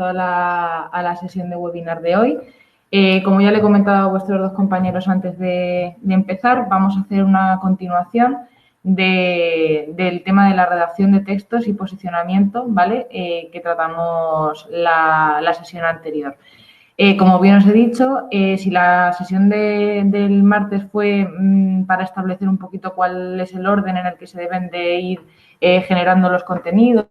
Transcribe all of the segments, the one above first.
comienzo a la sesión de webinar de hoy. Como ya le he comentado a vuestros dos compañeros antes de empezar, vamos a hacer una continuación del tema de la redacción de textos y posicionamiento, ¿vale? Que tratamos la sesión anterior. Como bien os he dicho, si la sesión del martes fue para establecer un poquito cuál es el orden en el que se deben de ir generando los contenidos,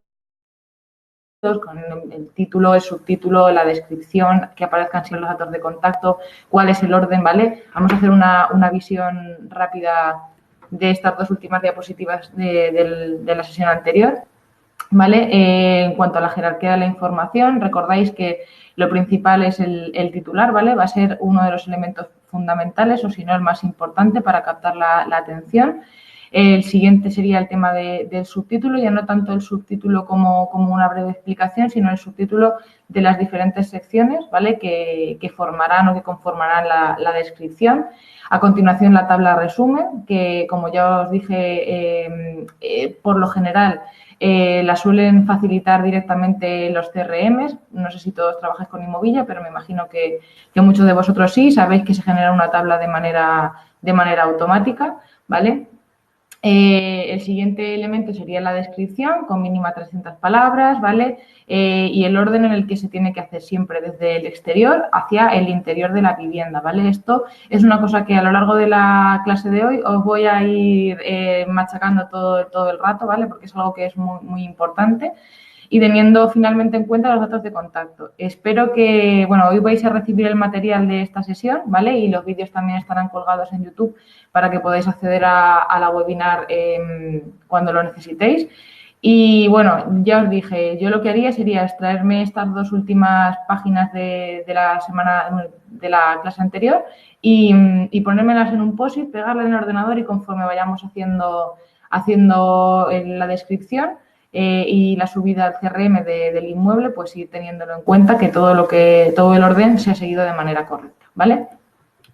con el título, el subtítulo, la descripción, que aparezcan siempre los datos de contacto, cuál es el orden, ¿vale? Vamos a hacer una visión rápida de estas dos últimas diapositivas de la sesión anterior, ¿vale? En cuanto a la jerarquía de la información, recordáis que lo principal es el titular, ¿vale? Va a ser uno de los elementos fundamentales, o si no el más importante, para captar la atención. El siguiente sería el tema del subtítulo, ya no tanto el subtítulo como una breve explicación, sino el subtítulo de las diferentes secciones, ¿vale? Que formarán o que conformarán la descripción. A continuación, la tabla resumen, que como ya os dije, por lo general la suelen facilitar directamente los CRMs. No sé si todos trabajáis con Imovilla, pero me imagino que muchos de vosotros sí, sabéis que se genera una tabla de manera automática, ¿vale? El siguiente elemento sería la descripción, con mínima 300 palabras, ¿vale? Y el orden en el que se tiene que hacer siempre desde el exterior hacia el interior de la vivienda, ¿vale? Esto es una cosa que a lo largo de la clase de hoy os voy a ir machacando todo el rato, ¿vale? Porque es algo que es muy, muy importante. Y teniendo finalmente en cuenta los datos de contacto. Espero que, bueno, hoy vais a recibir el material de esta sesión, ¿vale? Y los vídeos también estarán colgados en YouTube para que podáis acceder a la webinar cuando lo necesitéis. Y bueno, ya os dije, yo lo que haría sería extraerme estas dos últimas páginas de la semana, de la clase anterior y ponérmelas en un post-it, pegarlas en el ordenador y conforme vayamos haciendo la descripción y la subida al CRM del inmueble, pues ir teniéndolo en cuenta que todo el orden se ha seguido de manera correcta, ¿vale?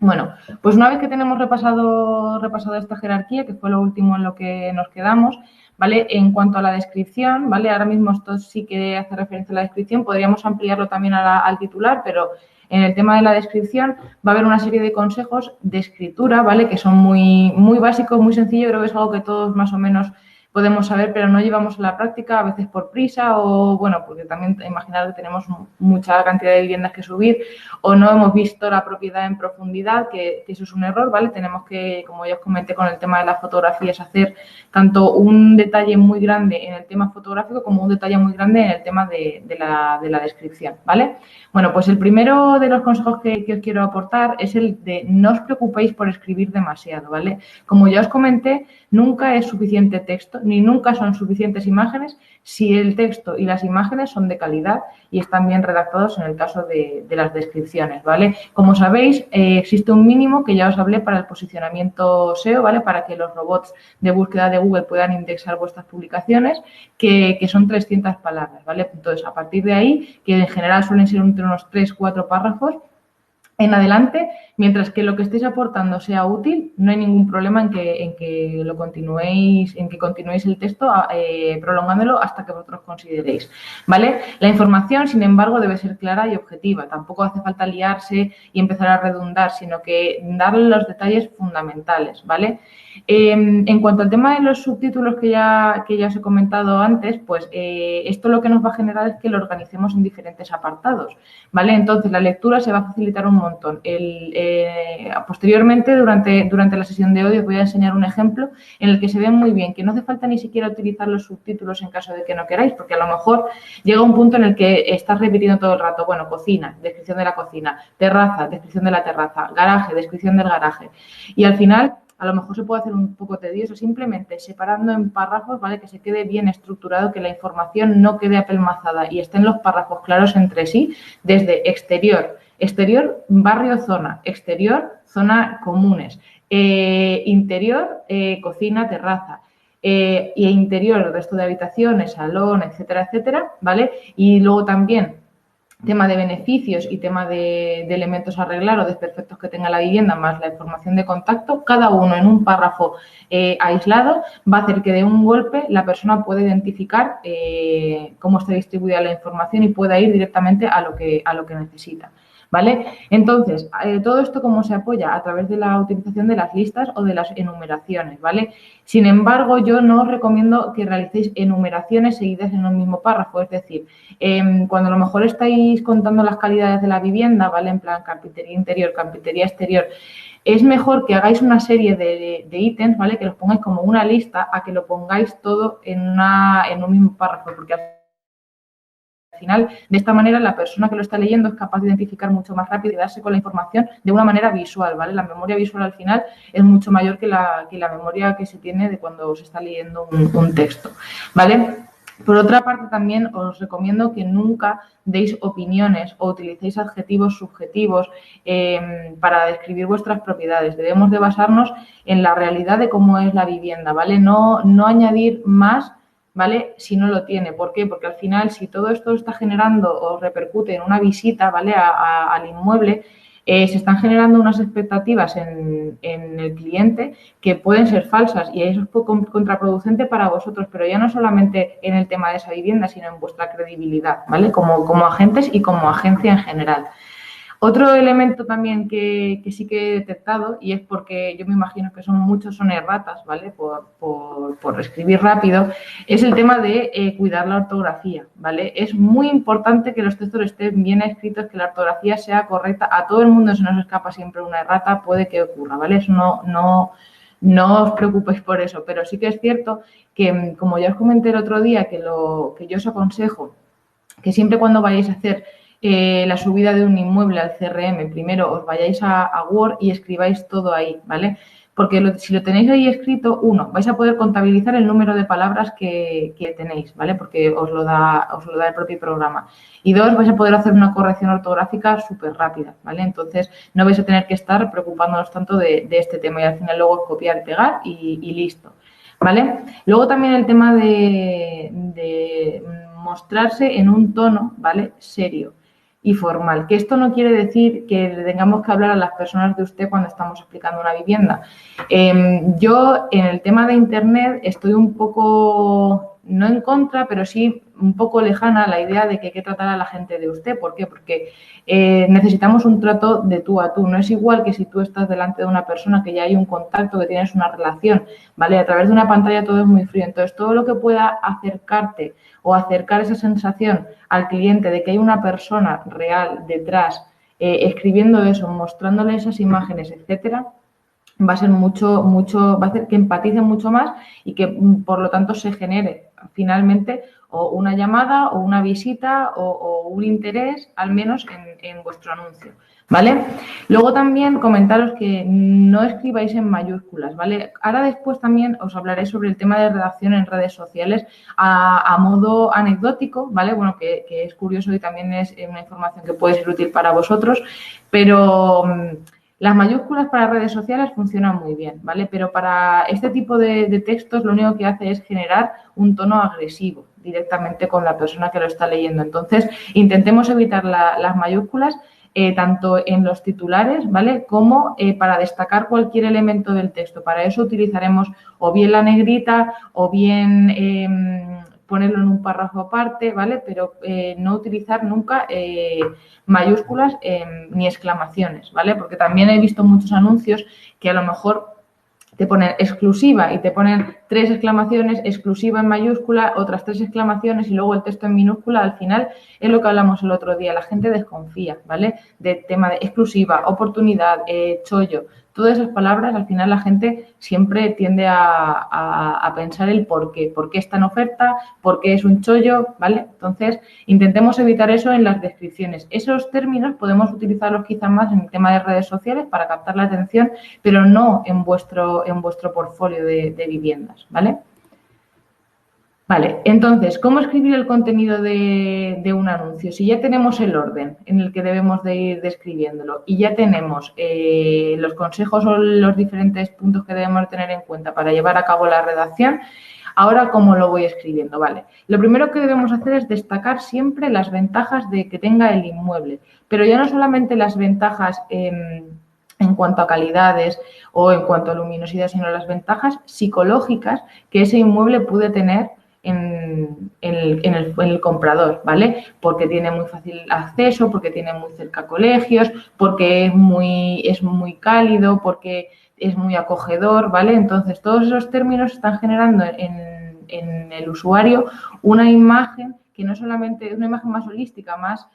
Bueno, pues una vez que tenemos repasado esta jerarquía, que fue lo último en lo que nos quedamos, ¿vale? En cuanto a la descripción, ¿vale? Ahora mismo esto sí que hace referencia a la descripción, podríamos ampliarlo también al titular, pero en el tema de la descripción va a haber una serie de consejos de escritura, ¿vale? Que son muy, muy básicos, muy sencillos, creo que es algo que todos más o menos podemos saber, pero no llevamos a la práctica, a veces por prisa o, bueno, porque también imaginar que tenemos mucha cantidad de viviendas que subir o no hemos visto la propiedad en profundidad, que eso es un error, ¿vale? Tenemos que, como ya os comenté con el tema de las fotografías, hacer tanto un detalle muy grande en el tema fotográfico como un detalle muy grande en el tema de la descripción, ¿vale? Bueno, pues el primero de los consejos que os quiero aportar es el de no os preocupéis por escribir demasiado, ¿vale? Como ya os comenté, nunca es suficiente texto ni nunca son suficientes imágenes si el texto y las imágenes son de calidad y están bien redactados en el caso de las descripciones, ¿vale? Como sabéis, existe un mínimo que ya os hablé para el posicionamiento SEO, ¿vale? Para que los robots de búsqueda de Google puedan indexar vuestras publicaciones, que son 300 palabras, ¿vale? Entonces, a partir de ahí, que en general suelen ser entre unos 3-4 párrafos, en adelante, mientras que lo que estéis aportando sea útil, no hay ningún problema en que lo continuéis, en que continuéis el texto prolongándolo hasta que vosotros consideréis, ¿vale? La información, sin embargo, debe ser clara y objetiva. Tampoco hace falta liarse y empezar a redundar, sino que darle los detalles fundamentales, ¿vale? En cuanto al tema de los subtítulos que ya os he comentado antes, pues esto lo que nos va a generar es que lo organicemos en diferentes apartados, ¿vale? Entonces, la lectura se va a facilitar un montón. Posteriormente, durante la sesión de hoy, os voy a enseñar un ejemplo en el que se ve muy bien que no hace falta ni siquiera utilizar los subtítulos en caso de que no queráis, porque a lo mejor llega un punto en el que estás repitiendo todo el rato, bueno, cocina, descripción de la cocina, terraza, descripción de la terraza, garaje, descripción del garaje. Y al final, a lo mejor se puede hacer un poco tedioso, simplemente separando en párrafos, ¿vale? Que se quede bien estructurado, que la información no quede apelmazada y estén los párrafos claros entre sí, desde exterior, barrio, zona, exterior, zona comunes, interior, cocina, terraza, y interior, el resto de habitaciones, salón, etcétera, etcétera, ¿vale? Y luego también tema de beneficios y tema de elementos a arreglar o desperfectos que tenga la vivienda, más la información de contacto, cada uno en un párrafo aislado, va a hacer que de un golpe la persona pueda identificar cómo está distribuida la información y pueda ir directamente a lo que necesita. ¿Vale? Entonces, todo esto cómo se apoya a través de la utilización de las listas o de las enumeraciones, ¿vale? Sin embargo, yo no os recomiendo que realicéis enumeraciones seguidas en un mismo párrafo, es decir, cuando a lo mejor estáis contando las calidades de la vivienda, ¿vale? En plan carpintería interior, carpintería exterior, es mejor que hagáis una serie de ítems, ¿vale? Que los pongáis como una lista a que lo pongáis todo en un mismo párrafo, porque al final, de esta manera, la persona que lo está leyendo es capaz de identificar mucho más rápido y darse con la información de una manera visual, ¿vale? La memoria visual al final es mucho mayor que la memoria que se tiene de cuando se está leyendo un texto, ¿vale? Por otra parte, también os recomiendo que nunca deis opiniones o utilicéis adjetivos subjetivos para describir vuestras propiedades. Debemos de basarnos en la realidad de cómo es la vivienda, ¿vale? No añadir más, ¿vale? Si no lo tiene. ¿Por qué? Porque al final, si todo esto está generando o repercute en una visita, ¿vale? Al inmueble, se están generando unas expectativas en el cliente que pueden ser falsas y eso es contraproducente para vosotros, pero ya no solamente en el tema de esa vivienda, sino en vuestra credibilidad, ¿vale? Como agentes y como agencia en general. Otro elemento también que sí que he detectado, y es porque yo me imagino que son erratas, ¿vale? Por escribir rápido, es el tema de cuidar la ortografía, ¿vale? Es muy importante que los textos estén bien escritos, que la ortografía sea correcta. A todo el mundo se nos escapa siempre una errata, puede que ocurra, ¿vale? Eso no os preocupéis por eso, pero sí que es cierto que, como ya os comenté el otro día, que yo os aconsejo que siempre cuando vayáis a hacer la subida de un inmueble al CRM, primero os vayáis a Word y escribáis todo ahí, ¿vale? Porque si lo tenéis ahí escrito, uno, vais a poder contabilizar el número de palabras que tenéis, ¿vale? Porque os lo da el propio programa. Y dos, vais a poder hacer una corrección ortográfica súper rápida, ¿vale? Entonces, no vais a tener que estar preocupándonos tanto de este tema y al final luego es copiar, pegar y listo, ¿vale? Luego también el tema de mostrarse en un tono, ¿vale? Serio y formal. Que esto no quiere decir que le tengamos que hablar a las personas de usted cuando estamos explicando una vivienda. Yo en el tema de Internet estoy un poco, no en contra, pero sí un poco lejana a la idea de que hay que tratar a la gente de usted. ¿Por qué? Porque necesitamos un trato de tú a tú. No es igual que si tú estás delante de una persona que ya hay un contacto, que tienes una relación, ¿vale? A través de una pantalla todo es muy frío. Entonces, todo lo que pueda acercarte o acercar esa sensación al cliente de que hay una persona real detrás escribiendo eso, mostrándole esas imágenes, etcétera, va a ser va a hacer que empatice mucho más y que por lo tanto se genere finalmente o una llamada o una visita o un interés al menos en vuestro anuncio, ¿vale? Luego también comentaros que no escribáis en mayúsculas, ¿vale? Ahora después también os hablaré sobre el tema de redacción en redes sociales a modo anecdótico, ¿vale? Bueno, que es curioso y también es una información que puede ser útil para vosotros, pero las mayúsculas para redes sociales funcionan muy bien, ¿vale? Pero para este tipo de textos lo único que hace es generar un tono agresivo directamente con la persona que lo está leyendo. Entonces, intentemos evitar las mayúsculas tanto en los titulares, ¿vale? Como para destacar cualquier elemento del texto. Para eso utilizaremos o bien la negrita o bien ponerlo en un párrafo aparte, ¿vale? Pero no utilizar nunca mayúsculas ni exclamaciones, ¿vale? Porque también he visto muchos anuncios que a lo mejor te ponen exclusiva y te ponen 3 exclamaciones, exclusiva en mayúscula, otras 3 exclamaciones y luego el texto en minúscula. Al final es lo que hablamos el otro día, la gente desconfía, ¿vale? De tema de exclusiva, oportunidad, chollo. Todas esas palabras, al final la gente siempre tiende a pensar el por qué está en oferta, por qué es un chollo, ¿vale? Entonces, intentemos evitar eso en las descripciones. Esos términos podemos utilizarlos quizás más en el tema de redes sociales para captar la atención, pero no en vuestro portfolio de viviendas, ¿vale? Vale, entonces, ¿cómo escribir el contenido de un anuncio? Si ya tenemos el orden en el que debemos de ir describiéndolo y ya tenemos los consejos o los diferentes puntos que debemos tener en cuenta para llevar a cabo la redacción, ahora, ¿cómo lo voy escribiendo? Vale, lo primero que debemos hacer es destacar siempre las ventajas de que tenga el inmueble, pero ya no solamente las ventajas en cuanto a calidades o en cuanto a luminosidad, sino las ventajas psicológicas que ese inmueble puede tener en el comprador, ¿vale? Porque tiene muy fácil acceso, porque tiene muy cerca colegios, porque es muy cálido, porque es muy acogedor, ¿vale? Entonces, todos esos términos están generando en el usuario una imagen que no solamente es una imagen más holística, más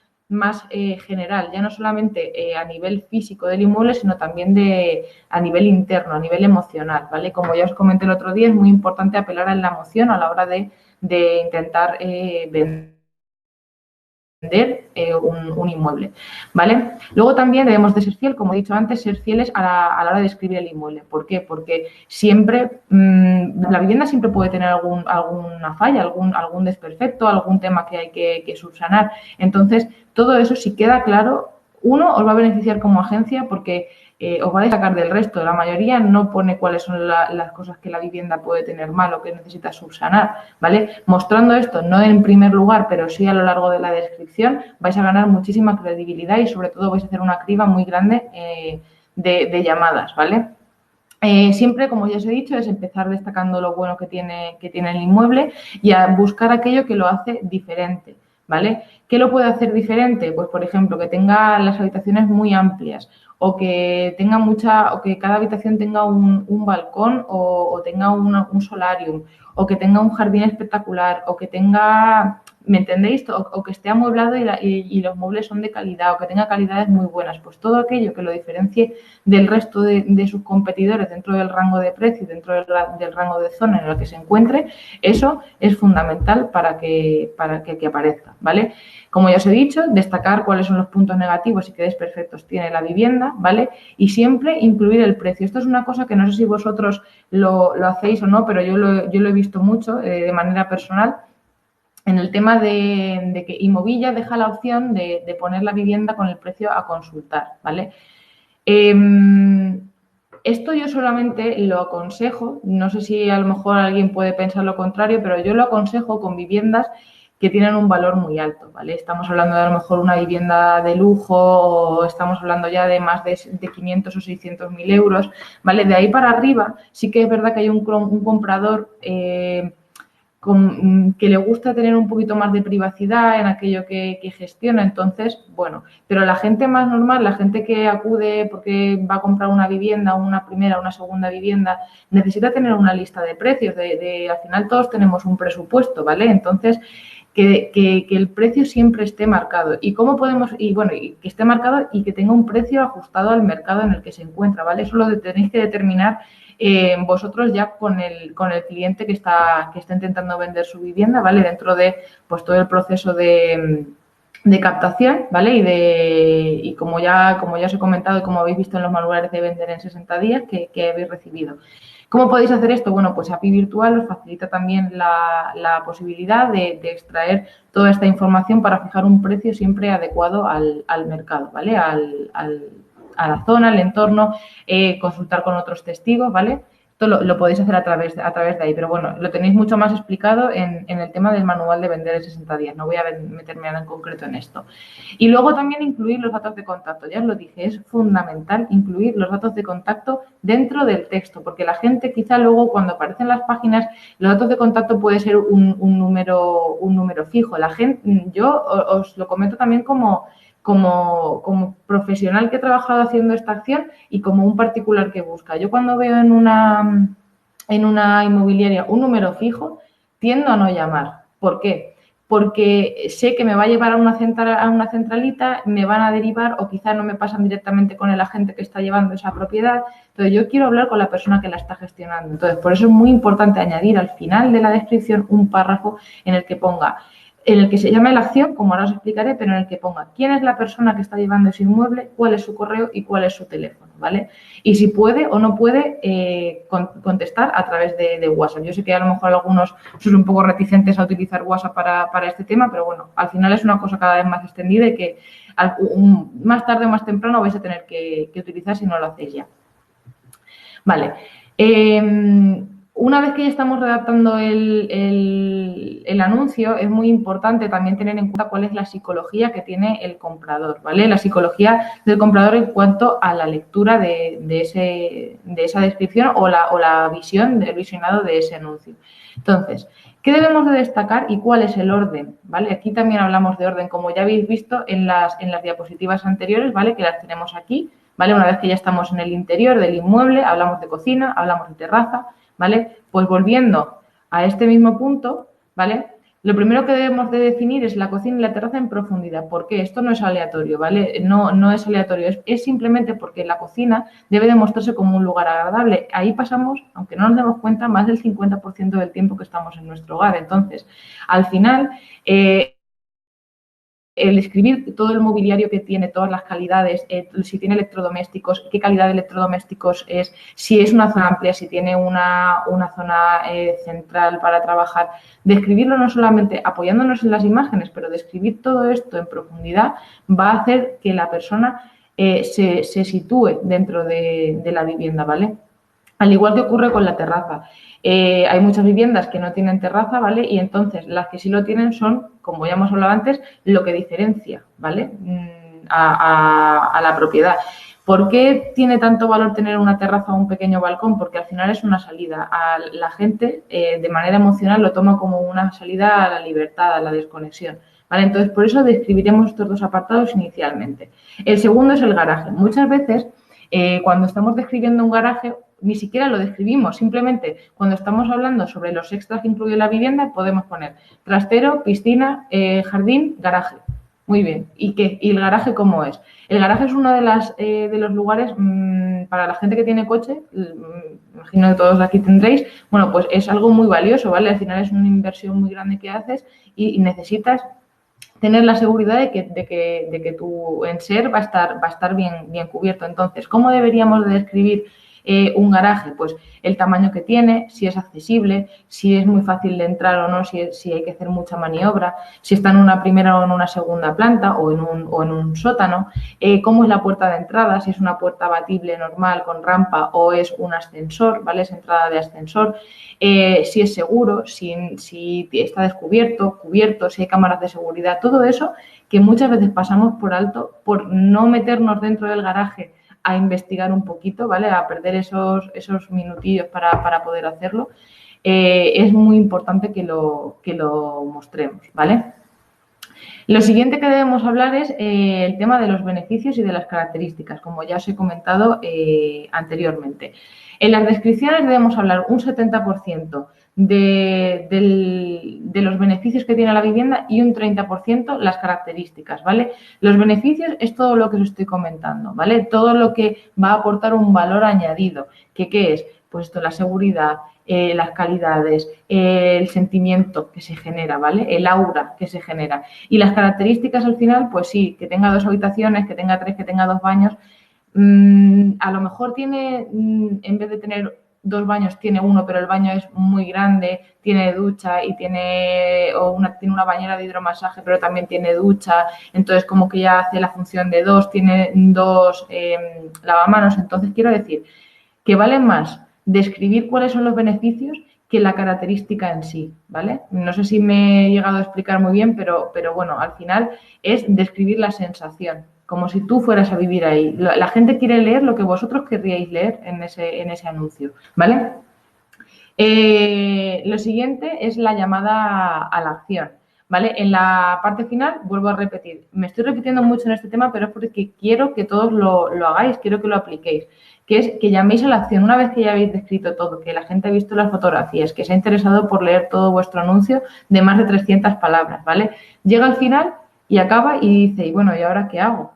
general, ya no solamente a nivel físico del inmueble, sino también a nivel interno, a nivel emocional, ¿vale? Como ya os comenté el otro día, es muy importante apelar a la emoción a la hora de intentar vender un inmueble, ¿vale? Luego también debemos de ser fiel, como he dicho antes, ser fieles a la hora de escribir el inmueble. ¿Por qué? Porque siempre, la vivienda siempre puede tener alguna falla, algún desperfecto, algún tema que hay que subsanar. Entonces, todo eso, si queda claro, uno, os va a beneficiar como agencia porque os va a destacar del resto. La mayoría no pone cuáles son las cosas que la vivienda puede tener mal o que necesita subsanar, ¿vale? Mostrando esto, no en primer lugar, pero sí a lo largo de la descripción, vais a ganar muchísima credibilidad y sobre todo vais a hacer una criba muy grande de llamadas, ¿vale? Siempre, como ya os he dicho, es empezar destacando lo bueno que tiene el inmueble y a buscar aquello que lo hace diferente, ¿vale? ¿Qué lo puede hacer diferente? Pues, por ejemplo, que tenga las habitaciones muy amplias o que tenga o que cada habitación tenga un balcón o tenga un solarium o que tenga un jardín espectacular o que tenga, ¿me entendéis? O que esté amueblado y los muebles son de calidad o que tenga calidades muy buenas. Pues todo aquello que lo diferencie del resto de sus competidores dentro del rango de precio, dentro del rango de zona en el que se encuentre, eso es fundamental para que aparezca, ¿vale? Como ya os he dicho, destacar cuáles son los puntos negativos y qué desperfectos tiene la vivienda, ¿vale? Y siempre incluir el precio. Esto es una cosa que no sé si vosotros lo hacéis o no, pero yo lo he visto mucho de manera personal en el tema de que Inmovilla deja la opción de poner la vivienda con el precio a consultar, ¿vale? Esto yo solamente lo aconsejo, no sé si a lo mejor alguien puede pensar lo contrario, pero yo lo aconsejo con viviendas que tienen un valor muy alto, ¿vale? Estamos hablando de a lo mejor una vivienda de lujo o estamos hablando ya de más de 500 o 600 mil euros, ¿vale? De ahí para arriba sí que es verdad que hay un comprador que le gusta tener un poquito más de privacidad en aquello que gestiona. Entonces, bueno, pero la gente más normal, la gente que acude porque va a comprar una vivienda, una primera, una segunda vivienda, necesita tener una lista de precios. Al final todos tenemos un presupuesto, ¿vale? Entonces, que el precio siempre esté marcado. ¿Y cómo podemos? Y bueno, y que esté marcado y que tenga un precio ajustado al mercado en el que se encuentra, ¿vale? Eso lo tenéis que determinar vosotros ya con el cliente que está intentando vender su vivienda, ¿vale? Dentro de pues todo el proceso de captación, ¿vale? Y como ya os he comentado y como habéis visto en los manuales de vender en 60 días que habéis recibido. ¿Cómo podéis hacer esto? Bueno, pues API Virtual os facilita también la posibilidad de extraer toda esta información para fijar un precio siempre adecuado al mercado, ¿vale? A la zona, al entorno, consultar con otros testigos, ¿vale? Esto lo podéis hacer a través de ahí, pero bueno, lo tenéis mucho más explicado en el tema del manual de vender en 60 días, no voy a meterme en concreto en esto. Y luego también incluir los datos de contacto, ya os lo dije, es fundamental incluir los datos de contacto dentro del texto, porque la gente quizá luego cuando aparecen las páginas, los datos de contacto puede ser un número fijo. La gente, yo os lo comento también como profesional que he trabajado haciendo esta acción y como un particular que busca. Yo cuando veo en una inmobiliaria un número fijo, tiendo a no llamar. ¿Por qué? Porque sé que me va a llevar a una centralita, me van a derivar o quizás no me pasan directamente con el agente que está llevando esa propiedad. Entonces, yo quiero hablar con la persona que la está gestionando. Entonces, por eso es muy importante añadir al final de la descripción un párrafo en el que ponga en el que se llame la acción, como ahora os explicaré, pero en el que ponga quién es la persona que está llevando ese inmueble, cuál es su correo y cuál es su teléfono, ¿vale? Y si puede o no puede contestar a través de WhatsApp. Yo sé que a lo mejor algunos son un poco reticentes a utilizar WhatsApp para este tema, pero bueno, al final es una cosa cada vez más extendida y que más tarde o más temprano vais a tener que utilizar si no lo hacéis ya. Vale. Una vez que ya estamos redactando el anuncio, es muy importante también tener en cuenta cuál es la psicología que tiene el comprador, ¿vale? La psicología del comprador en cuanto a la lectura de esa descripción o la visión, del visionado de ese anuncio. Entonces, ¿qué debemos de destacar y cuál es el orden? ¿Vale? Aquí también hablamos de orden, como ya habéis visto en las diapositivas anteriores, ¿vale? Que las tenemos aquí. ¿Vale? Una vez que ya estamos en el interior del inmueble, hablamos de cocina, hablamos de terraza, ¿vale? Pues volviendo a este mismo punto, ¿vale? Lo primero que debemos de definir es la cocina y la terraza en profundidad. ¿Por qué? Esto no es aleatorio, ¿vale? No es aleatorio, es simplemente porque la cocina debe demostrarse como un lugar agradable. Ahí pasamos, aunque no nos demos cuenta, más del 50% del tiempo que estamos en nuestro hogar. Entonces, al final, el escribir todo el mobiliario que tiene, todas las calidades, si tiene electrodomésticos, qué calidad de electrodomésticos es, si es una zona amplia, si tiene una zona central para trabajar. Describirlo no solamente apoyándonos en las imágenes, pero describir todo esto en profundidad va a hacer que la persona se sitúe dentro de la vivienda, ¿vale? Al igual que ocurre con la terraza. Hay muchas viviendas que no tienen terraza, ¿vale? Y entonces las que sí lo tienen son, como ya hemos hablado antes, lo que diferencia, ¿vale? A la propiedad. ¿Por qué tiene tanto valor tener una terraza o un pequeño balcón? Porque al final es una salida. A la gente, de manera emocional, lo toma como una salida a la libertad, a la desconexión. ¿Vale? Entonces, por eso describiremos estos dos apartados inicialmente. El segundo es el garaje. Muchas veces, cuando estamos describiendo un garaje, ni siquiera lo describimos, simplemente cuando estamos hablando sobre los extras que incluye la vivienda podemos poner trastero, piscina, jardín, garaje. Muy bien. ¿Y qué? ¿Y el garaje cómo es? El garaje es uno de los lugares para la gente que tiene coche, imagino que todos aquí tendréis, bueno, pues es algo muy valioso, ¿vale? Al final es una inversión muy grande que haces y necesitas tener la seguridad de que tu enser va a estar bien cubierto. Entonces, ¿cómo deberíamos de describir un garaje? Pues el tamaño que tiene, si es accesible, si es muy fácil de entrar o no, si hay que hacer mucha maniobra, si está en una primera o en una segunda planta o en un sótano, cómo es la puerta de entrada, si es una puerta abatible normal con rampa o es un ascensor, ¿vale? Es entrada de ascensor, si es seguro, si está descubierto, cubierto, si hay cámaras de seguridad, todo eso que muchas veces pasamos por alto por no meternos dentro del garaje a investigar un poquito, ¿vale? A perder esos minutillos para poder hacerlo. Es muy importante que lo mostremos, ¿vale? Lo siguiente que debemos hablar es el tema de los beneficios y de las características, como ya os he comentado anteriormente. En las descripciones debemos hablar un 70% de los beneficios que tiene la vivienda y un 30% las características, ¿vale? Los beneficios es todo lo que os estoy comentando, ¿vale? Todo lo que va a aportar un valor añadido. ¿Qué es? Pues esto, la seguridad, las calidades, el sentimiento que se genera, ¿vale? El aura que se genera. Y las características al final, pues sí, que tenga 2 habitaciones, que tenga 3, que tenga 2 baños. A lo mejor tiene, en vez de tener 2 baños, tiene uno, pero el baño es muy grande, tiene ducha y tiene una bañera de hidromasaje, pero también tiene ducha, entonces como que ya hace la función de 2, tiene 2 lavamanos. Entonces quiero decir que vale más describir cuáles son los beneficios que la característica en sí, ¿vale? No sé si me he llegado a explicar muy bien, pero bueno, al final es describir la sensación, como si tú fueras a vivir ahí. La gente quiere leer lo que vosotros querríais leer en ese anuncio, ¿vale? Lo siguiente es la llamada a la acción, ¿vale? En la parte final, vuelvo a repetir, me estoy repitiendo mucho en este tema, pero es porque quiero que todos lo hagáis, quiero que lo apliquéis, que es que llaméis a la acción una vez que ya habéis descrito todo, que la gente ha visto las fotografías, que se ha interesado por leer todo vuestro anuncio de más de 300 palabras, ¿vale? Llega al final y acaba y dice, y bueno, ¿y ahora qué hago?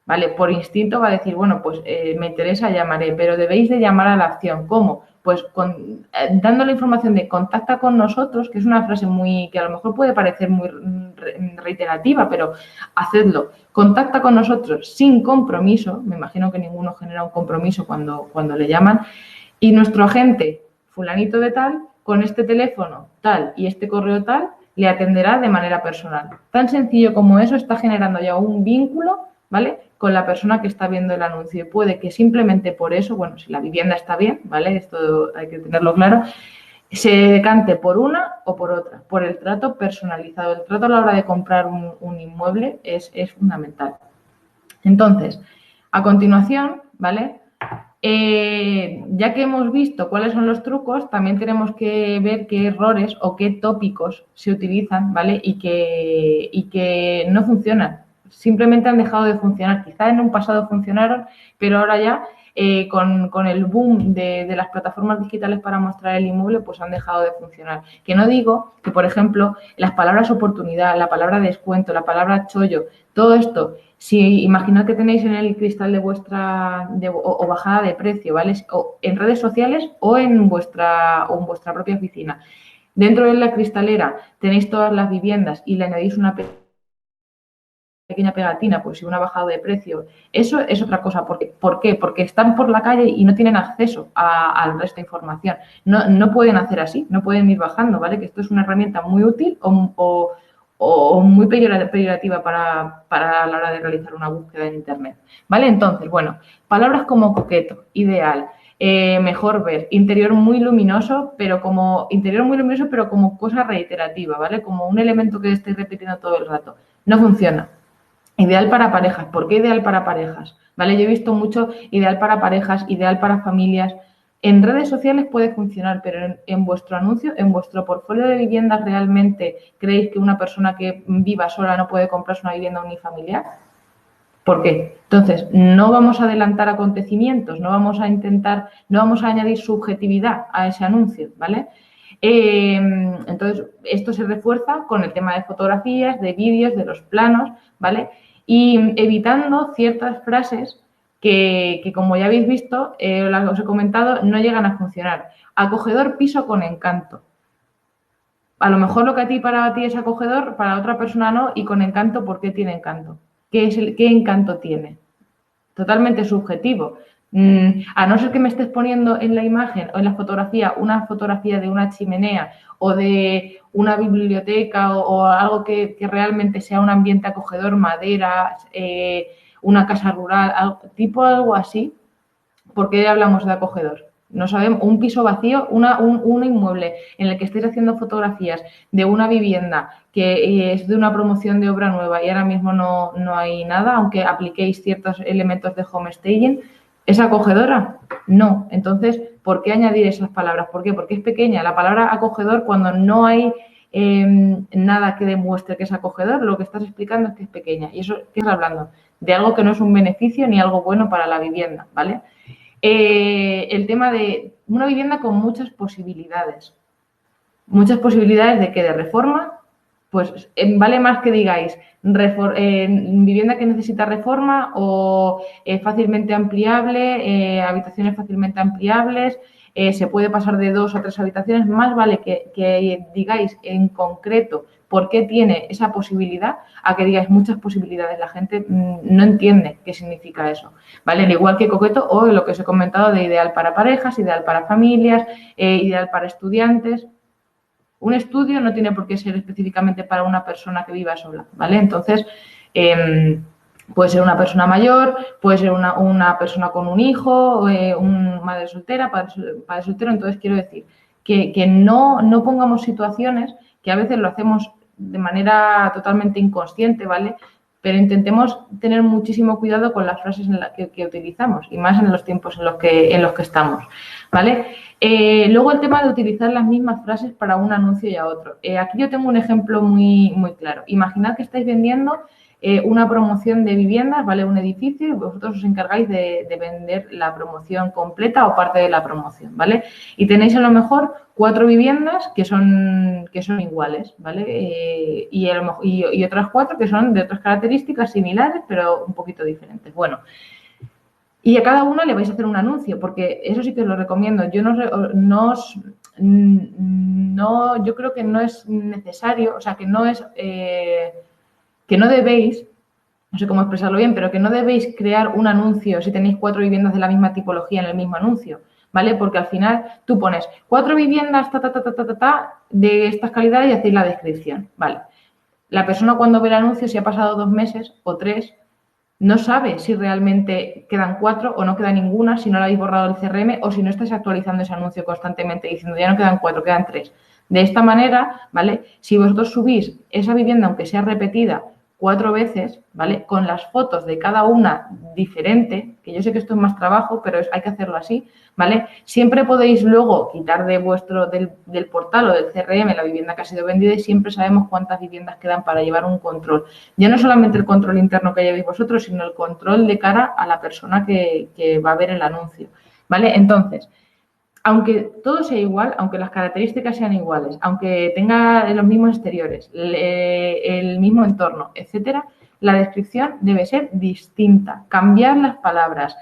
¿Vale? Por instinto va a decir, bueno, pues me interesa, llamaré, pero debéis de llamar a la acción. ¿Cómo? pues dando la información de contacta con nosotros, que es una frase que a lo mejor puede parecer muy reiterativa, pero hacedlo. Contacta con nosotros sin compromiso, me imagino que ninguno genera un compromiso cuando le llaman, y nuestro agente, fulanito de tal, con este teléfono tal y este correo tal, le atenderá de manera personal. Tan sencillo como eso está generando ya un vínculo, ¿vale?, con la persona que está viendo el anuncio. Y puede que simplemente por eso, bueno, si la vivienda está bien, ¿vale?, esto hay que tenerlo claro, se decante por una o por otra, por el trato personalizado. El trato a la hora de comprar un inmueble es fundamental. Entonces, a continuación, ¿vale?, ya que hemos visto cuáles son los trucos, también tenemos que ver qué errores o qué tópicos se utilizan, ¿vale?, y que no funcionan. Simplemente han dejado de funcionar. Quizá en un pasado funcionaron, pero ahora ya con el boom de las plataformas digitales para mostrar el inmueble, pues han dejado de funcionar. Que no digo que, por ejemplo, las palabras oportunidad, la palabra descuento, la palabra chollo, todo esto, si imaginad que tenéis en el cristal de vuestra o bajada de precio, ¿vale?, o en redes sociales o en vuestra propia oficina. Dentro de la cristalera tenéis todas las viviendas y le añadís una pequeña pegatina, pues si una bajada de precio, eso es otra cosa. ¿Por qué? Porque están por la calle y no tienen acceso al resto de información. No pueden hacer así, no pueden ir bajando, ¿vale? Que esto es una herramienta muy útil o muy peyorativa para la hora de realizar una búsqueda en Internet, ¿vale? Entonces, bueno, palabras como coqueto, ideal, mejor ver, interior muy luminoso, pero como cosa reiterativa, ¿vale? Como un elemento que estéis repitiendo todo el rato. No funciona. Ideal para parejas. ¿Por qué ideal para parejas? ¿Vale? Yo he visto mucho ideal para parejas, ideal para familias. En redes sociales puede funcionar, pero en vuestro anuncio, en vuestro portfolio de viviendas, ¿realmente creéis que una persona que viva sola no puede comprarse una vivienda unifamiliar? ¿Por qué? Entonces, no vamos a adelantar acontecimientos, no vamos a añadir subjetividad a ese anuncio, ¿vale? Entonces, esto se refuerza con el tema de fotografías, de vídeos, de los planos, ¿vale? Y evitando ciertas frases que como ya habéis visto, os he comentado, no llegan a funcionar. Acogedor piso con encanto. A lo mejor lo que para ti es acogedor, para otra persona no, y con encanto, ¿por qué tiene encanto? ¿Qué encanto tiene? Totalmente subjetivo. A no ser que me estés poniendo en la imagen o en la fotografía una fotografía de una chimenea o de una biblioteca o algo que realmente sea un ambiente acogedor, madera, una casa rural, algo así, ¿por qué hablamos de acogedor? No sabemos, un piso vacío, un inmueble en el que estéis haciendo fotografías de una vivienda que es de una promoción de obra nueva y ahora mismo no hay nada, aunque apliquéis ciertos elementos de home staging, ¿es acogedora? No. Entonces, ¿por qué añadir esas palabras? ¿Por qué? Porque es pequeña. La palabra acogedor, cuando no hay nada que demuestre que es acogedor, lo que estás explicando es que es pequeña. ¿Y eso qué estás hablando? De algo que no es un beneficio ni algo bueno para la vivienda, ¿vale? El tema de una vivienda con muchas posibilidades. Muchas posibilidades de que de reforma, pues vale más que digáis vivienda que necesita reforma o fácilmente ampliable, habitaciones fácilmente ampliables, se puede pasar de 2 a 3 habitaciones. Más vale que digáis en concreto por qué tiene esa posibilidad a que digáis muchas posibilidades. La gente no entiende qué significa eso, ¿vale? Al igual que coqueto o lo que os he comentado de ideal para parejas, ideal para familias, ideal para estudiantes. Un estudio no tiene por qué ser específicamente para una persona que viva sola, ¿vale? Entonces, puede ser una persona mayor, puede ser una persona con un hijo, una madre soltera, padre soltero. Entonces, quiero decir que no pongamos situaciones que a veces lo hacemos de manera totalmente inconsciente, ¿vale? Pero intentemos tener muchísimo cuidado con las frases que utilizamos y más en los tiempos en los que estamos, ¿vale? Luego el tema de utilizar las mismas frases para un anuncio y a otro. Aquí yo tengo un ejemplo muy, muy claro. Imaginad que estáis vendiendo una promoción de viviendas, ¿vale? Un edificio, y vosotros os encargáis de vender la promoción completa o parte de la promoción, ¿vale? Y tenéis a lo mejor 4 viviendas que son iguales, ¿vale? Y otras 4 que son de otras características similares, pero un poquito diferentes. Bueno, Y a cada una le vais a hacer un anuncio, porque eso sí que os lo recomiendo. Yo yo creo que no es necesario, o sea, que no es, que no debéis, no sé cómo expresarlo bien, pero que no debéis crear un anuncio si tenéis 4 viviendas de la misma tipología en el mismo anuncio, ¿vale? Porque al final tú pones 4 viviendas de estas calidades y hacéis la descripción, ¿vale? La persona cuando ve el anuncio, si ha pasado 2 meses o 3, no sabe si realmente quedan 4 o no queda ninguna, si no lo habéis borrado el CRM o si no estáis actualizando ese anuncio constantemente diciendo ya no quedan 4, quedan 3. De esta manera, ¿vale? Si vosotros subís esa vivienda, aunque sea repetida, 4 veces, ¿vale? Con las fotos de cada una diferente, que yo sé que esto es más trabajo, pero hay que hacerlo así, ¿vale? Siempre podéis luego quitar de del portal o del CRM la vivienda que ha sido vendida y siempre sabemos cuántas viviendas quedan para llevar un control. Ya no solamente el control interno que llevéis vosotros, sino el control de cara a la persona que va a ver el anuncio, ¿vale? Entonces, aunque todo sea igual, aunque las características sean iguales, aunque tenga los mismos exteriores, el mismo entorno, etcétera, la descripción debe ser distinta. Cambiar las palabras,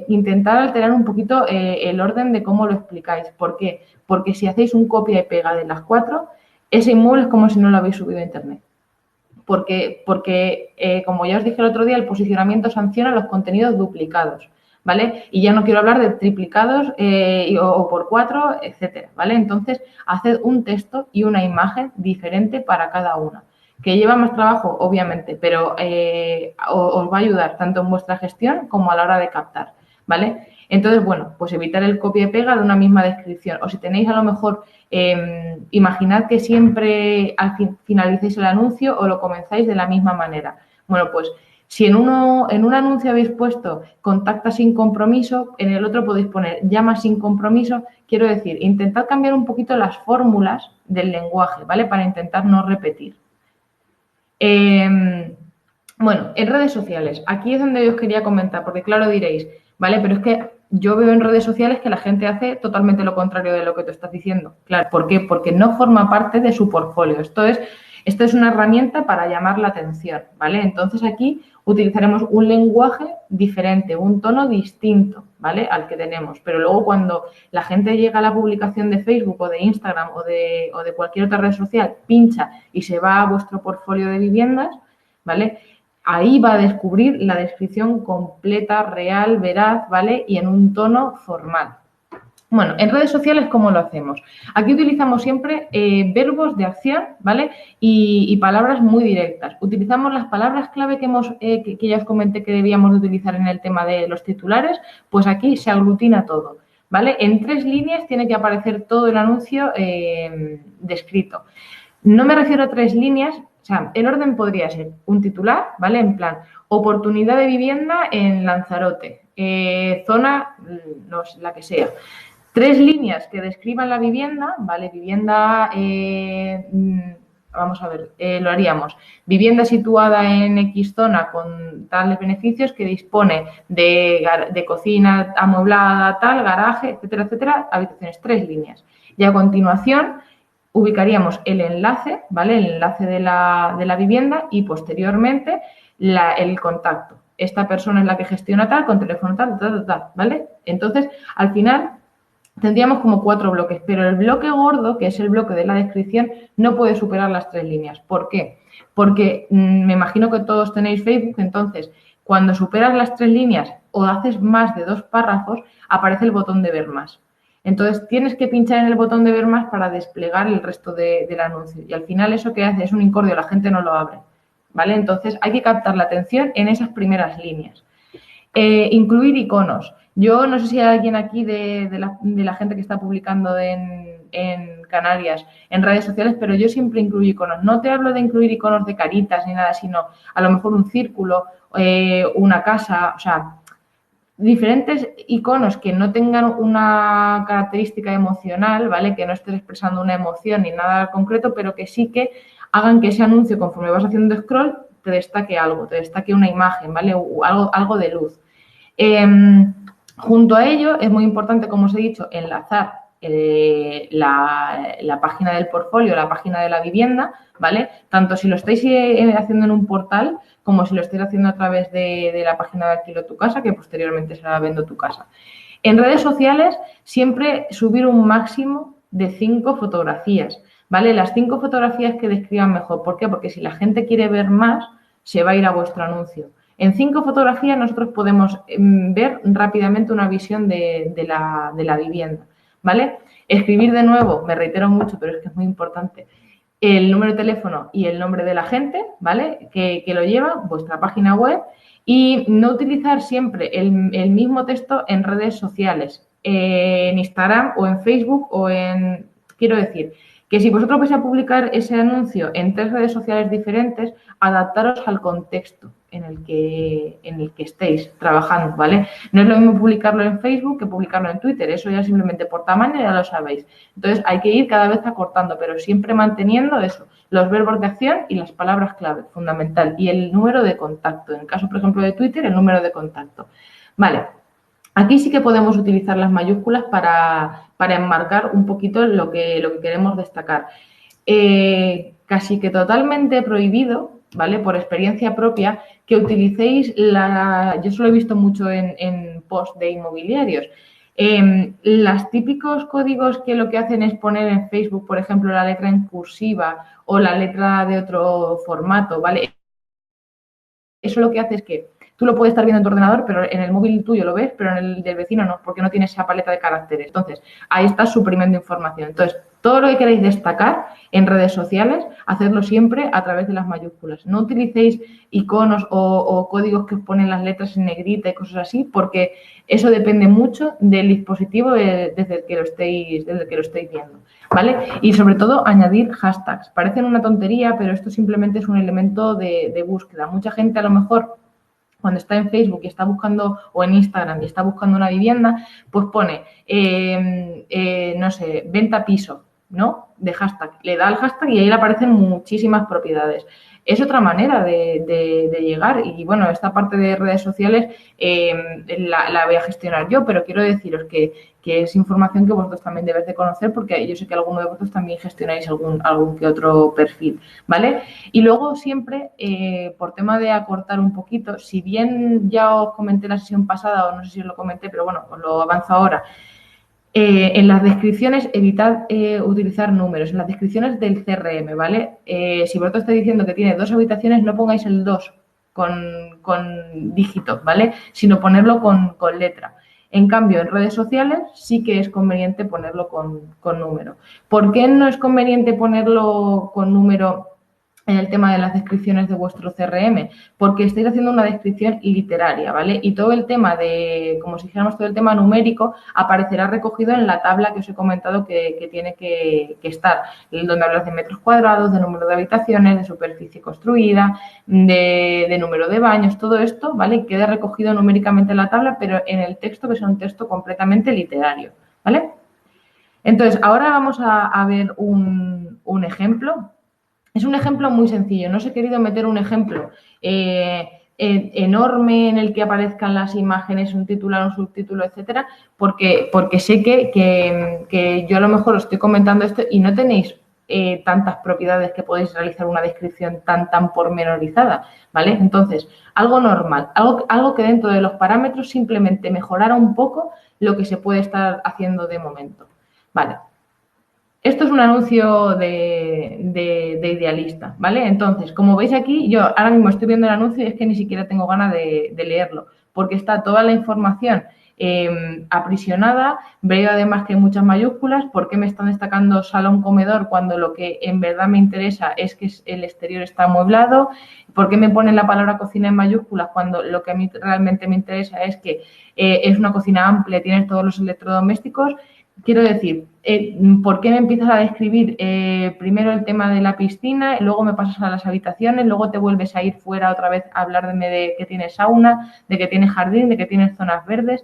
intentar alterar un poquito el orden de cómo lo explicáis. ¿Por qué? Porque si hacéis un copia y pega de las 4, ese inmueble es como si no lo habéis subido a internet. Porque como ya os dije el otro día, el posicionamiento sanciona los contenidos duplicados, ¿vale? Y ya no quiero hablar de triplicados o por 4, etcétera, ¿vale? Entonces, haced un texto y una imagen diferente para cada una. Que lleva más trabajo, obviamente, pero os va a ayudar tanto en vuestra gestión como a la hora de captar, ¿vale? Entonces, bueno, pues evitar el copia y pega de una misma descripción. O si tenéis a lo mejor, imaginad que siempre finalicéis el anuncio o lo comenzáis de la misma manera. Bueno, pues si en un anuncio habéis puesto contacta sin compromiso, en el otro podéis poner llama sin compromiso. Quiero decir, intentad cambiar un poquito las fórmulas del lenguaje, ¿vale? Para intentar no repetir. Bueno, en redes sociales, aquí es donde os quería comentar, porque claro diréis, vale, pero es que yo veo en redes sociales que la gente hace totalmente lo contrario de lo que tú estás diciendo. Claro, ¿por qué? Porque no forma parte de su portfolio. Esto es una herramienta para llamar la atención, ¿vale? Entonces aquí utilizaremos un lenguaje diferente, un tono distinto, ¿vale? Al que tenemos. Pero luego cuando la gente llega a la publicación de Facebook o de Instagram o de cualquier otra red social, pincha y se va a vuestro portfolio de viviendas, ¿vale? Ahí va a descubrir la descripción completa, real, veraz, ¿vale? Y en un tono formal. Bueno, en redes sociales, ¿cómo lo hacemos? Aquí utilizamos siempre verbos de acción, ¿vale? Y palabras muy directas. Utilizamos las palabras clave que ya os comenté que debíamos de utilizar en el tema de los titulares, pues aquí se aglutina todo, ¿vale? En 3 líneas tiene que aparecer todo el anuncio descrito. No me refiero a 3 líneas, o sea, el orden podría ser un titular, ¿vale? En plan, oportunidad de vivienda en Lanzarote, zona, no sé, la que sea. 3 líneas que describan la vivienda, ¿vale? Vivienda, vamos a ver, lo haríamos. Vivienda situada en X zona con tales beneficios que dispone de cocina amueblada, tal, garaje, etcétera, etcétera, habitaciones, 3 líneas. Y a continuación ubicaríamos el enlace, ¿vale? El enlace de la vivienda y posteriormente el contacto. Esta persona es la que gestiona tal, con teléfono tal, ¿vale? Entonces, al final tendríamos como 4 bloques, pero el bloque gordo, que es el bloque de la descripción, no puede superar las 3 líneas. ¿Por qué? Porque me imagino que todos tenéis Facebook, entonces cuando superas las 3 líneas o haces más de 2 párrafos, aparece el botón de ver más. Entonces tienes que pinchar en el botón de ver más para desplegar el resto del anuncio. Y al final eso que hace es un incordio, la gente no lo abre, ¿vale? Entonces hay que captar la atención en esas primeras líneas. Incluir iconos. Yo no sé si hay alguien aquí de la gente que está publicando en Canarias, en redes sociales, pero yo siempre incluyo iconos. No te hablo de incluir iconos de caritas ni nada, sino a lo mejor un círculo, una casa, o sea, diferentes iconos que no tengan una característica emocional, ¿vale? Que no estés expresando una emoción ni nada concreto, pero que sí que hagan que ese anuncio, conforme vas haciendo scroll, te destaque algo, te destaque una imagen, ¿vale? O algo de luz. Junto a ello, es muy importante, como os he dicho, enlazar la página del portfolio, la página de la vivienda, ¿vale? Tanto si lo estáis haciendo en un portal como si lo estés haciendo a través de la página de Alquilo tu casa, que posteriormente será Vendo tu casa. En redes sociales, siempre subir un máximo de 5 fotografías, ¿vale? Las 5 fotografías que describan mejor. ¿Por qué? Porque si la gente quiere ver más, se va a ir a vuestro anuncio. En 5 fotografías nosotros podemos ver rápidamente una visión de la vivienda, ¿vale? Escribir de nuevo, me reitero mucho, pero es que es muy importante, el número de teléfono y el nombre de la gente, ¿vale? Que lo lleva, vuestra página web, y no utilizar siempre el mismo texto en redes sociales, en Instagram o en Facebook o en... Quiero decir, que si vosotros vais a publicar ese anuncio en 3 redes sociales diferentes, adaptaros al contexto en el que estéis trabajando, ¿vale? No es lo mismo publicarlo en Facebook que publicarlo en Twitter, eso ya simplemente por tamaño ya lo sabéis. Entonces hay que ir cada vez acortando, pero siempre manteniendo eso, los verbos de acción y las palabras clave, fundamental, y el número de contacto. En el caso, por ejemplo, de Twitter, el número de contacto. Vale. Aquí sí que podemos utilizar las mayúsculas para enmarcar un poquito lo que queremos destacar. Casi que totalmente prohibido, ¿vale? Por experiencia propia, que utilicéis yo eso lo he visto mucho en post de inmobiliarios. Los típicos códigos que lo que hacen es poner en Facebook, por ejemplo, la letra en cursiva o la letra de otro formato, ¿vale? Eso lo que hace es que tú lo puedes estar viendo en tu ordenador, pero en el móvil tuyo lo ves, pero en el del vecino no, porque no tiene esa paleta de caracteres. Entonces, ahí estás suprimiendo información. Entonces, todo lo que queráis destacar en redes sociales, hacedlo siempre a través de las mayúsculas. No utilicéis iconos o códigos que os ponen las letras en negrita y cosas así, porque eso depende mucho del dispositivo desde el que lo estéis viendo, ¿vale? Y sobre todo, añadir hashtags. Parecen una tontería, pero esto simplemente es un elemento de búsqueda. Mucha gente a lo mejor cuando está en Facebook y está buscando, o en Instagram y está buscando una vivienda, pues pone, no sé, venta piso, ¿no? De hashtag. Le da el hashtag y ahí le aparecen muchísimas propiedades. Es otra manera de llegar y, bueno, esta parte de redes sociales la voy a gestionar yo, pero quiero deciros que es información que vosotros también debéis de conocer porque yo sé que alguno de vosotros también gestionáis algún que otro perfil, ¿vale? Y luego siempre, por tema de acortar un poquito, si bien ya os comenté la sesión pasada, o no sé si os lo comenté, pero bueno, os lo avanzo ahora, en las descripciones evitad utilizar números, en las descripciones del CRM, ¿vale? Si vosotros estáis diciendo que tiene 2 habitaciones, no pongáis el 2 con dígito, ¿vale? Sino ponerlo con letra. En cambio, en redes sociales sí que es conveniente ponerlo con número. ¿Por qué no es conveniente ponerlo con número en el tema de las descripciones de vuestro CRM? Porque estáis haciendo una descripción literaria, ¿vale? Y todo el tema como si dijéramos todo el tema numérico, aparecerá recogido en la tabla que os he comentado que tiene que estar, donde hablas de metros cuadrados, de número de habitaciones, de superficie construida, de número de baños, todo esto, ¿vale? Y quede recogido numéricamente en la tabla, pero en el texto que sea un texto completamente literario, ¿vale? Entonces, ahora vamos a ver un ejemplo. Es un ejemplo muy sencillo. No os he querido meter un ejemplo enorme en el que aparezcan las imágenes, un titular, un subtítulo, etcétera, porque sé que yo a lo mejor os estoy comentando esto y no tenéis tantas propiedades que podéis realizar una descripción tan pormenorizada, ¿vale? Entonces, algo normal, algo que dentro de los parámetros simplemente mejorara un poco lo que se puede estar haciendo de momento, ¿vale? Esto es un anuncio de Idealista, ¿vale? Entonces, como veis aquí, yo ahora mismo estoy viendo el anuncio y es que ni siquiera tengo ganas de leerlo, porque está toda la información aprisionada. Veo además que hay muchas mayúsculas. ¿Por qué me están destacando salón comedor cuando lo que en verdad me interesa es que el exterior está amueblado? ¿Por qué me ponen la palabra cocina en mayúsculas cuando lo que a mí realmente me interesa es que es una cocina amplia, tienes todos los electrodomésticos? Quiero decir, ¿por qué me empiezas a describir primero el tema de la piscina, luego me pasas a las habitaciones, luego te vuelves a ir fuera otra vez a hablarme de que tienes sauna, de que tienes jardín, de que tienes zonas verdes?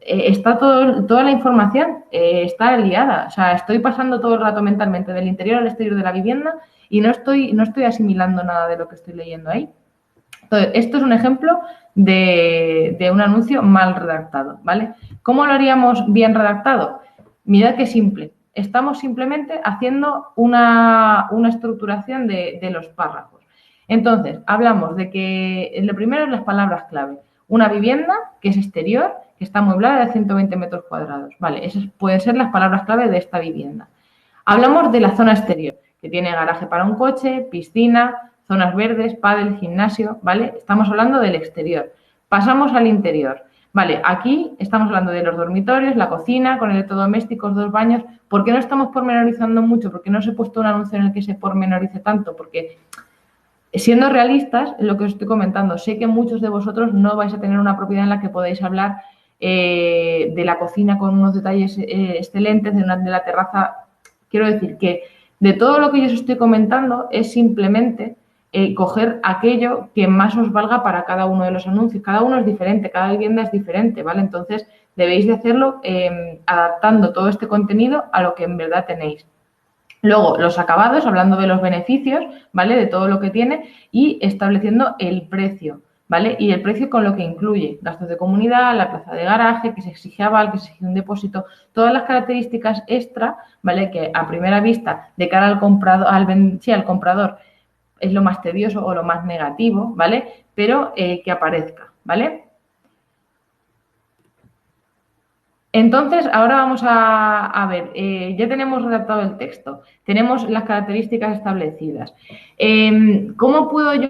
Está toda la información, está liada. O sea, estoy pasando todo el rato mentalmente del interior al exterior de la vivienda y no estoy asimilando nada de lo que estoy leyendo ahí. Entonces, esto es un ejemplo de un anuncio mal redactado, ¿vale? ¿Cómo lo haríamos bien redactado? Mirad qué simple. Estamos simplemente haciendo una estructuración de los párrafos. Entonces, hablamos de que lo primero es las palabras clave. Una vivienda que es exterior, que está amueblada de 120 metros cuadrados. Vale, esas pueden ser las palabras clave de esta vivienda. Hablamos de la zona exterior, que tiene garaje para un coche, piscina, zonas verdes, pádel, gimnasio, ¿vale? Estamos hablando del exterior. Pasamos al interior. Vale, aquí estamos hablando de los dormitorios, la cocina, con electrodomésticos, 2 baños. ¿Por qué no estamos pormenorizando mucho? ¿Por qué no se ha puesto un anuncio en el que se pormenorice tanto? Porque, siendo realistas, lo que os estoy comentando, sé que muchos de vosotros no vais a tener una propiedad en la que podáis hablar de la cocina con unos detalles excelentes, de la terraza. Quiero decir que de todo lo que yo os estoy comentando es simplemente coger aquello que más os valga para cada uno de los anuncios. Cada uno es diferente, cada vivienda es diferente, ¿vale? Entonces, debéis de hacerlo adaptando todo este contenido a lo que en verdad tenéis. Luego, los acabados, hablando de los beneficios, ¿vale? De todo lo que tiene y estableciendo el precio, ¿vale? Y el precio con lo que incluye gastos de comunidad, la plaza de garaje, que se exige aval, que se exige un depósito, todas las características extra, ¿vale? Que a primera vista, de cara al comprador, al comprador, es lo más tedioso o lo más negativo, ¿vale? Pero que aparezca, ¿vale? Entonces, ahora vamos a ver, ya tenemos redactado el texto, tenemos las características establecidas. ¿Cómo puedo yo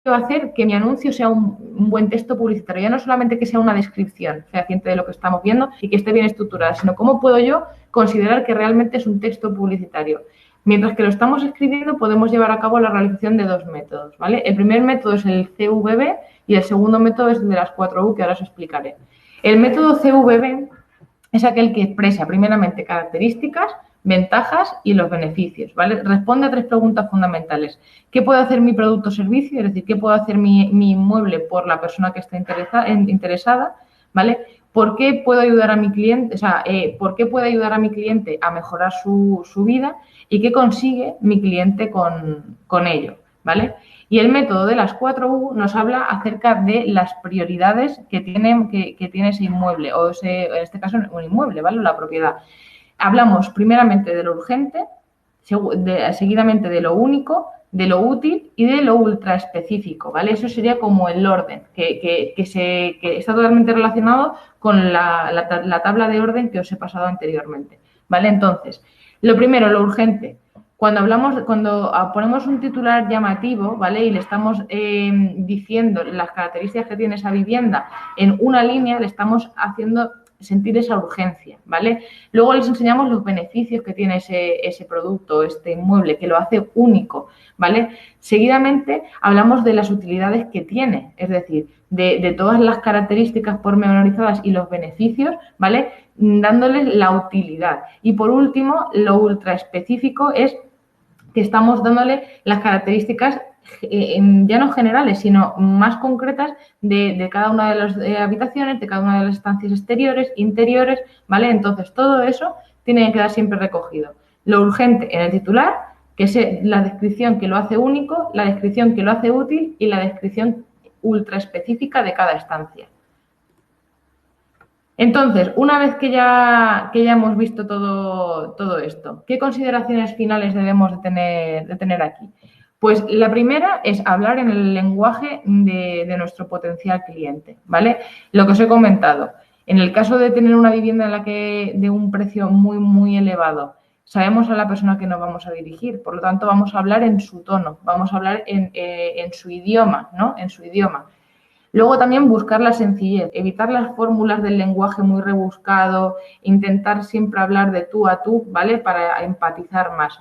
hacer que mi anuncio sea un buen texto publicitario? Ya no solamente que sea una descripción fehaciente de lo que estamos viendo y que esté bien estructurada, sino cómo puedo yo considerar que realmente es un texto publicitario. Mientras que lo estamos escribiendo, podemos llevar a cabo la realización de 2 métodos, ¿vale? El primer método es el CVB y el segundo método es el de las 4U, que ahora os explicaré. El método CVB es aquel que expresa primeramente características, ventajas y los beneficios, ¿vale? Responde a 3 preguntas fundamentales. ¿Qué puede hacer mi producto o servicio? Es decir, ¿qué puede hacer mi inmueble por la persona que está interesada? ¿Vale? ¿Por qué puedo ayudar a mi cliente? O sea, ¿por qué puede ayudar a mi cliente a mejorar su vida? ¿Y qué consigue mi cliente con ello? ¿Vale? Y el método de las 4U nos habla acerca de las prioridades que tiene ese inmueble, o en este caso un inmueble, ¿vale? La propiedad. Hablamos primeramente de lo urgente, seguidamente de lo único, de lo útil y de lo ultra específico, ¿vale? Eso sería como el orden, que está totalmente relacionado con la tabla de orden que os he pasado anteriormente, ¿vale? Entonces, lo primero, lo urgente. Cuando ponemos un titular llamativo, ¿vale? Y le estamos diciendo las características que tiene esa vivienda en una línea, le estamos haciendo sentir esa urgencia, ¿vale? Luego les enseñamos los beneficios que tiene ese producto, este inmueble, que lo hace único, ¿vale? Seguidamente hablamos de las utilidades que tiene, es decir, de todas las características pormenorizadas y los beneficios, ¿vale? Dándoles la utilidad. Y por último, lo ultra específico es que estamos dándole las características ya no generales, sino más concretas de cada una de las habitaciones, de cada una de las estancias exteriores, interiores, ¿vale? Entonces, todo eso tiene que quedar siempre recogido. Lo urgente en el titular, que es la descripción que lo hace único, la descripción que lo hace útil y la descripción ultra específica de cada estancia. Entonces, una vez que ya hemos visto todo esto, ¿qué consideraciones finales debemos de tener aquí? Pues la primera es hablar en el lenguaje de nuestro potencial cliente, ¿vale? Lo que os he comentado. En el caso de tener una vivienda en la que de un precio muy, muy elevado, sabemos a la persona que nos vamos a dirigir, por lo tanto, vamos a hablar en su tono, vamos a hablar en su idioma, ¿no? En su idioma. Luego también buscar la sencillez, evitar las fórmulas del lenguaje muy rebuscado, intentar siempre hablar de tú a tú, ¿vale? Para empatizar más.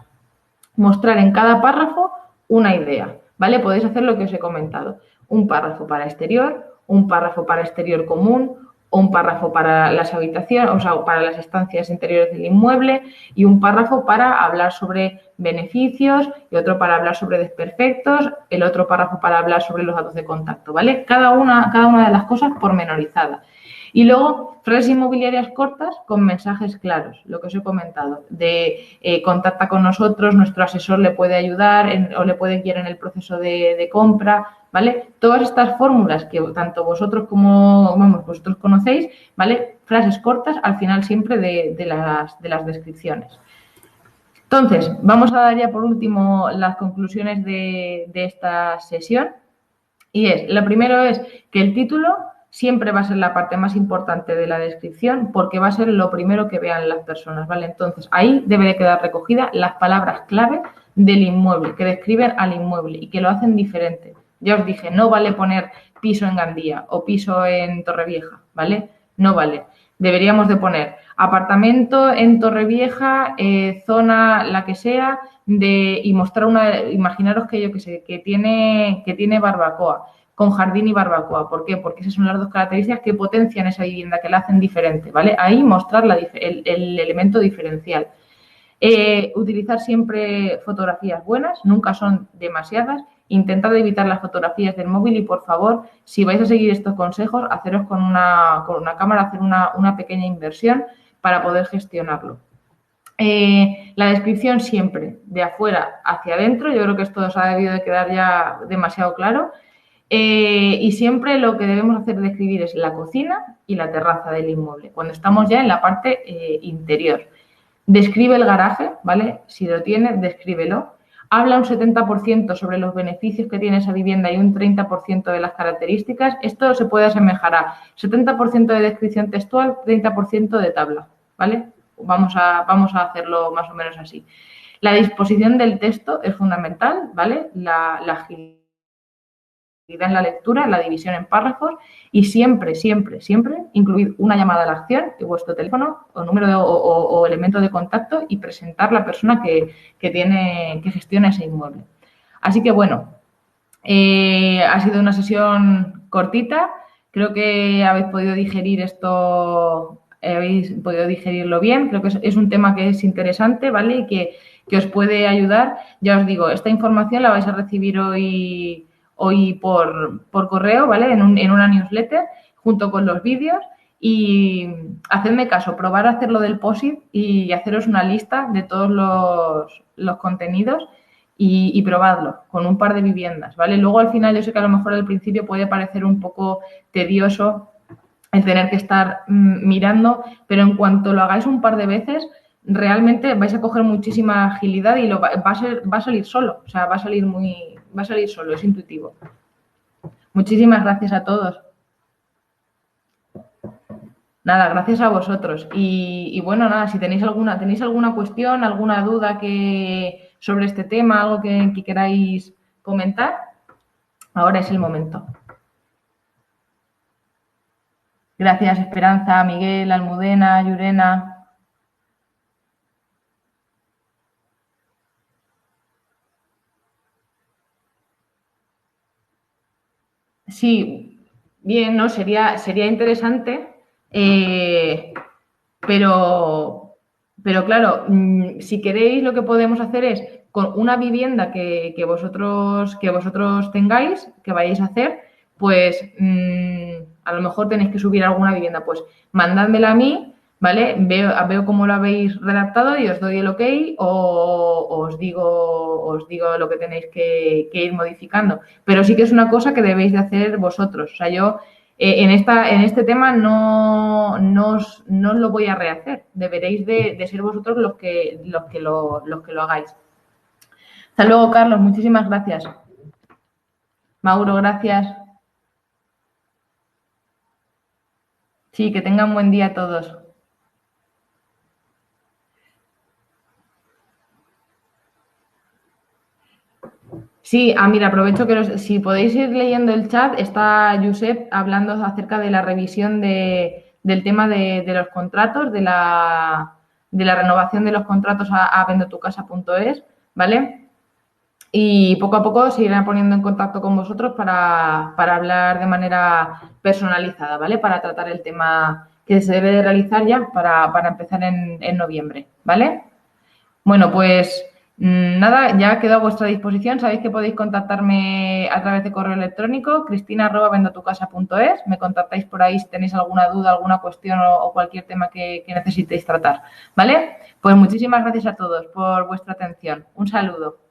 Mostrar en cada párrafo una idea, ¿vale? Podéis hacer lo que os he comentado. Un párrafo para exterior, un párrafo para exterior común, un párrafo para las habitaciones, o sea, para las estancias interiores del inmueble y un párrafo para hablar sobre beneficios y otro para hablar sobre desperfectos, el otro párrafo para hablar sobre los datos de contacto, ¿vale? Cada una de las cosas pormenorizada. Y luego, frases inmobiliarias cortas con mensajes claros, lo que os he comentado, de contacta con nosotros, nuestro asesor le puede ayudar o le puede guiar en el proceso de compra, ¿vale? Todas estas fórmulas que tanto vosotros como, vosotros conocéis, ¿vale? Frases cortas al final siempre de las descripciones. Entonces, vamos a dar ya por último las conclusiones de esta sesión. Y lo primero es que el título siempre va a ser la parte más importante de la descripción porque va a ser lo primero que vean las personas, ¿vale? Entonces, ahí debe de quedar recogida las palabras clave del inmueble, que describen al inmueble y que lo hacen diferente. Ya os dije, no vale poner piso en Gandía o piso en Torrevieja, ¿vale? No vale. Deberíamos de poner apartamento en Torrevieja, zona la que sea, y mostrar imaginaros que yo que sé, que tiene barbacoa, con jardín y barbacoa. ¿Por qué? Porque esas son las dos características que potencian esa vivienda, que la hacen diferente, ¿vale? Ahí mostrar el elemento diferencial. Utilizar siempre fotografías buenas, nunca son demasiadas. Intentad evitar las fotografías del móvil y, por favor, si vais a seguir estos consejos, haceros con una cámara, hacer una pequeña inversión para poder gestionarlo. La descripción siempre de afuera hacia adentro, yo creo que esto os ha debido de quedar ya demasiado claro. Y siempre lo que debemos hacer de describir es la cocina y la terraza del inmueble, cuando estamos ya en la parte interior. Describe el garaje, ¿vale? Si lo tiene, descríbelo. Habla un 70% sobre los beneficios que tiene esa vivienda y un 30% de las características. Esto se puede asemejar a 70% de descripción textual, 30% de tabla, ¿vale? Vamos a hacerlo más o menos así. La disposición del texto es fundamental, ¿vale? La agilidad en la lectura, la división en párrafos y siempre, siempre, siempre incluir una llamada a la acción y vuestro teléfono o número o elemento de contacto y presentar la persona que gestiona ese inmueble. Así que bueno, ha sido una sesión cortita. Creo que habéis podido digerir esto, habéis podido digerirlo bien. Creo que es un tema que es interesante, ¿vale? Y que os puede ayudar. Ya os digo, esta información la vais a recibir hoy por correo, ¿vale? En una newsletter junto con los vídeos y hacedme caso, probar a hacerlo del POSIT y haceros una lista de todos los contenidos y probadlo con un par de viviendas, ¿vale? Luego al final yo sé que a lo mejor al principio puede parecer un poco tedioso el tener que estar mirando, pero en cuanto lo hagáis un par de veces, realmente vais a coger muchísima agilidad y va a salir solo, o sea, va a salir solo, es intuitivo. Muchísimas gracias a todos. Nada, gracias a vosotros. Y bueno, nada, si tenéis alguna cuestión, alguna duda sobre este tema, algo que queráis comentar, ahora es el momento. Gracias, Esperanza, Miguel, Almudena, Llurena. Sí, bien, ¿no? Sería interesante, pero claro, si queréis lo que podemos hacer es con una vivienda que vosotros tengáis, que vayáis a hacer, pues a lo mejor tenéis que subir alguna vivienda, pues mandádmela a mí, ¿vale? Veo cómo lo habéis redactado y os doy el ok o os digo lo que tenéis que ir modificando. Pero sí que es una cosa que debéis de hacer vosotros. O sea, yo en este tema no os lo voy a rehacer. Deberéis de ser vosotros los que lo hagáis. Hasta luego, Carlos. Muchísimas gracias. Mauro, gracias. Sí, que tengan buen día todos. Sí, mira, aprovecho que si podéis ir leyendo el chat, está Josep hablando acerca de la revisión del tema de los contratos, de la renovación de los contratos a vendotucasa.es, ¿vale? Y poco a poco se irán poniendo en contacto con vosotros para hablar de manera personalizada, ¿vale? Para tratar el tema que se debe de realizar ya para empezar en noviembre, ¿vale? Bueno, pues nada, ya quedo a vuestra disposición. Sabéis que podéis contactarme a través de correo electrónico, cristina@vendotucasa.es. Me contactáis por ahí si tenéis alguna duda, alguna cuestión o cualquier tema que necesitéis tratar, ¿vale? Pues muchísimas gracias a todos por vuestra atención. Un saludo.